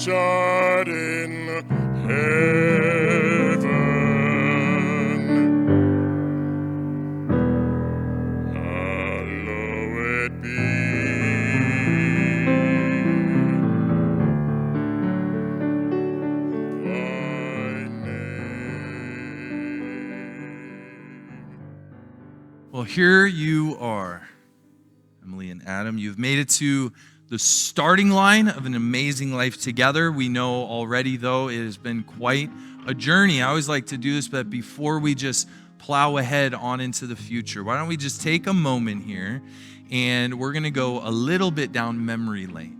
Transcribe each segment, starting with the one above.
art in heaven, hallowed be thy name. Well, here you are, Emily and Adam. You've made it to the starting line of an amazing life together. We know already, though, it has been quite a journey. I always like to do this, but before we just plow ahead on into the future, why don't we just take a moment here and we're going to go a little bit down memory lane.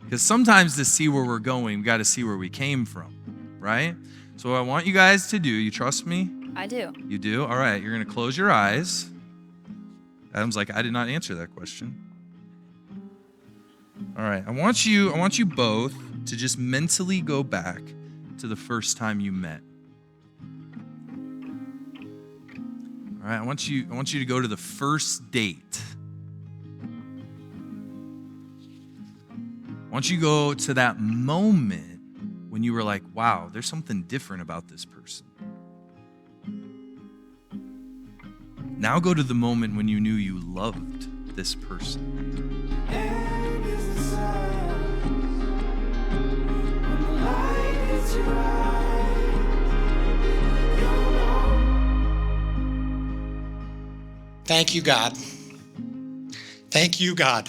Because sometimes to see where we're going, we got to see where we came from, right? So what I want you guys to do, you trust me? I do. You do? All right, you're going to close your eyes. Adam's like, I did not answer that question. All right, I want you both to just mentally go back to the first time you met. All right, I want you to go to the first date. I want you to go to that moment when you were like, wow, there's something different about this person. Now go to the moment when you knew you loved this person. Thank you, God. Thank you, God.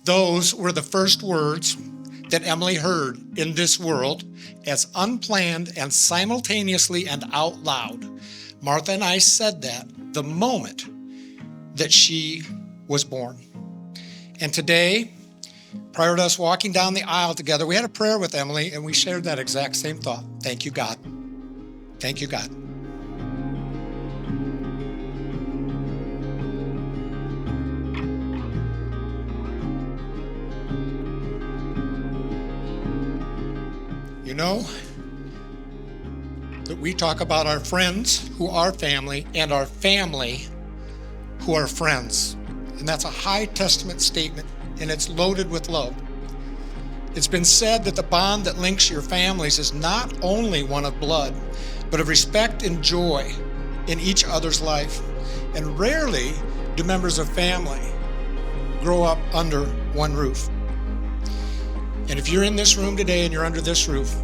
Those were the first words that Emily heard in this world as unplanned and simultaneously and out loud. Martha and I said that the moment that she was born. And today, prior to us walking down the aisle together, we had a prayer with Emily and we shared that exact same thought. Thank you, God. Thank you, God. You know that we talk about our friends who are family and our family who are friends. And that's a high testament statement, and it's loaded with love. It's been said that the bond that links your families is not only one of blood, but of respect and joy in each other's life. And rarely do members of family grow up under one roof. And if you're in this room today and you're under this roof,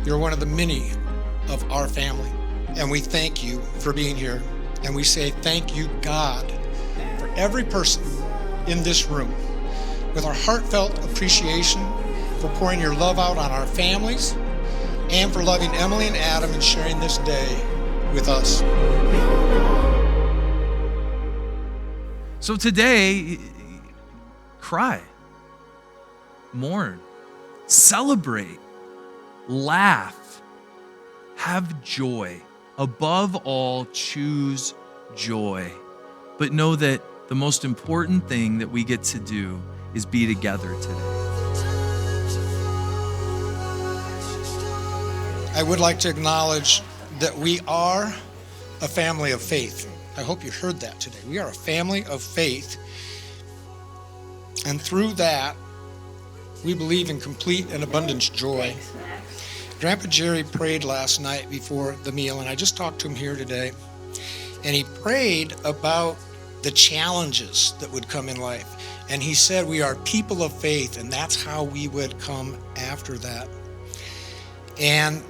you're one of the many of our family. And we thank you for being here. And we say thank you, God, for every person in this room, with our heartfelt appreciation for pouring your love out on our families and for loving Emily and Adam and sharing this day with us. So today, cry, mourn, celebrate, laugh, have joy. Above all, choose joy. But know that the most important thing that we get to do is be together today. I would like to acknowledge that we are a family of faith. I hope you heard that today. We are a family of faith. And through that, we believe in complete and abundant joy. Grandpa Jerry prayed last night before the meal, and I just talked to him here today. And he prayed about the challenges that would come in life. And he said we are people of faith, and that's how we would come after that. And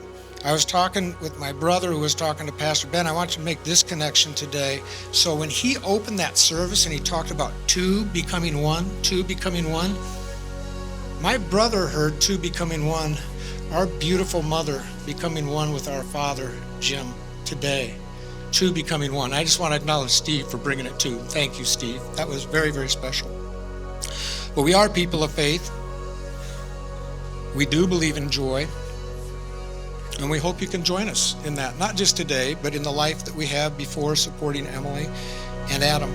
I was talking with my brother who was talking to Pastor Ben. I want to make this connection today. So when he opened that service and he talked about two becoming one, my brother heard two becoming one, our beautiful mother becoming one with our father, Jim, today. Two becoming one. I just want to acknowledge Steve for bringing it too. Thank you, Steve. That was very, very special. But we are people of faith. We do believe in joy. And we hope you can join us in that, not just today, but in the life that we have before supporting Emily and Adam.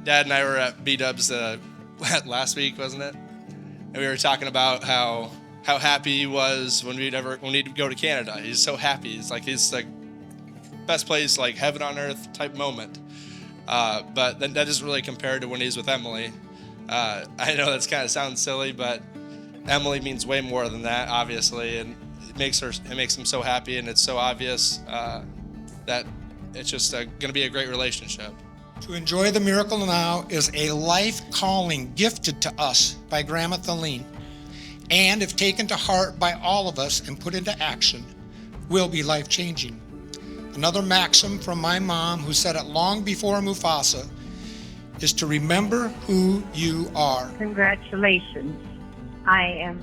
Dad and I were at B-Dubs last week, wasn't it? And we were talking about how happy he was when we'd go to Canada. He's so happy. It's like best place, like heaven on earth type moment. But then that doesn't really compare to when he's with Emily. I know that's kind of sounds silly, but Emily means way more than that, obviously, and it makes him so happy, and it's so obvious that it's just going to be a great relationship. To enjoy the miracle now is a life calling gifted to us by Grandma Thelene, and if taken to heart by all of us and put into action, will be life-changing. Another maxim from my mom, who said it long before Mufasa, is to remember who you are. Congratulations. I am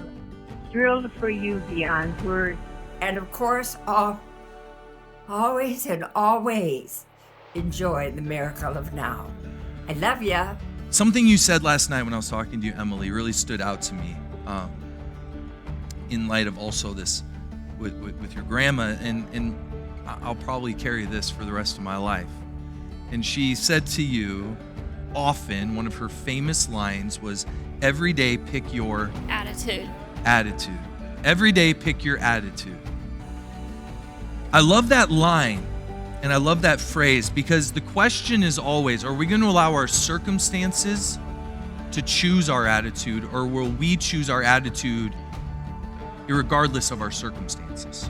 thrilled for you beyond words. And of course, always and always enjoy the miracle of now. I love ya. Something you said last night when I was talking to you, Emily, really stood out to me in light of also this with your grandma, and I'll probably carry this for the rest of my life. And she said to you often, one of her famous lines was, every day pick your attitude. Every day pick your attitude. I love that line, and I love that phrase, because the question is always, are we going to allow our circumstances to choose our attitude, or will we choose our attitude irregardless of our circumstances?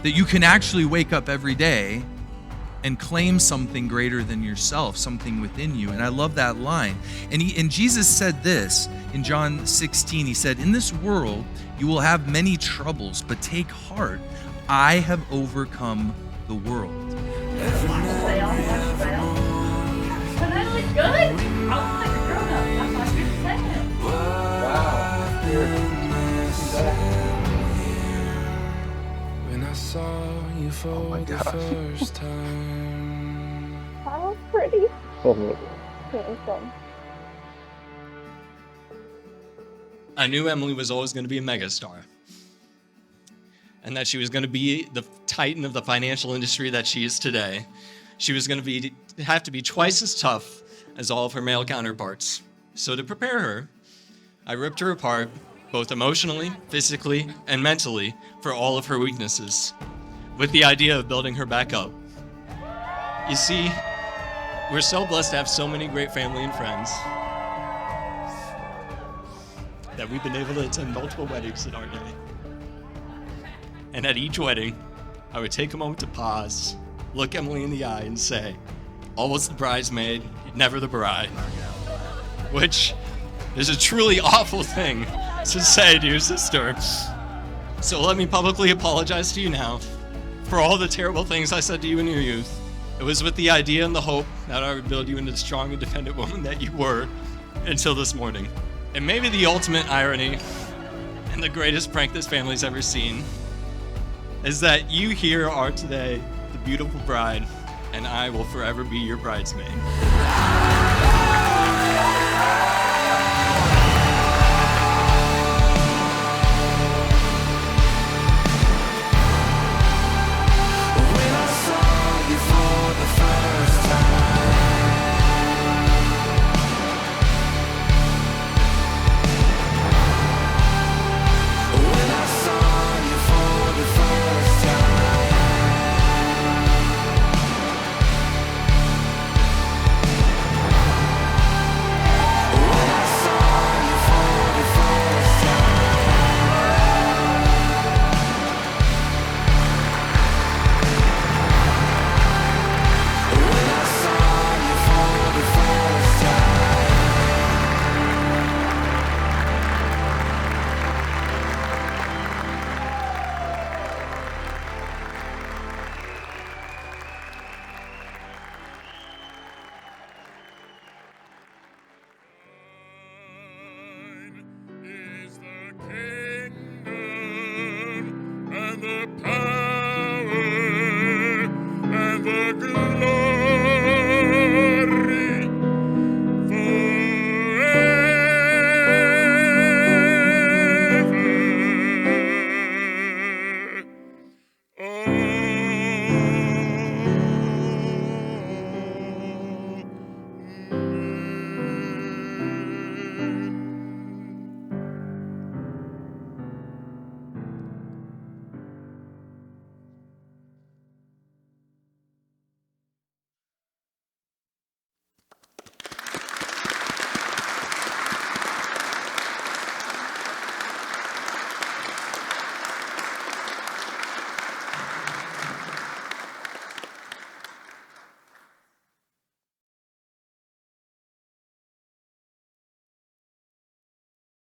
That you can actually wake up every day and claim something greater than yourself, something within you. And I love that line. And Jesus said this in John 16. He said, in this world you will have many troubles, but take heart. I have overcome the world. Can I look good? I look like a grown-up. That's what you're saying. Wow. When I saw you for the first time. That was pretty. I knew Emily was always going to be a megastar, and that she was going to be the titan of the financial industry that she is today. She was going to have to be twice as tough as all of her male counterparts. So to prepare her, I ripped her apart, both emotionally, physically, and mentally, for all of her weaknesses, with the idea of building her back up. You see, we're so blessed to have so many great family and friends that we've been able to attend multiple weddings in our day. And at each wedding, I would take a moment to pause, look Emily in the eye, and say, always the bridesmaid, never the bride. Which is a truly awful thing to say to your sister. So let me publicly apologize to you now for all the terrible things I said to you in your youth. It was with the idea and the hope that I would build you into the strong, independent woman that you were until this morning. And maybe the ultimate irony and the greatest prank this family's ever seen is that you here are today the beautiful bride, and I will forever be your bridesmaid.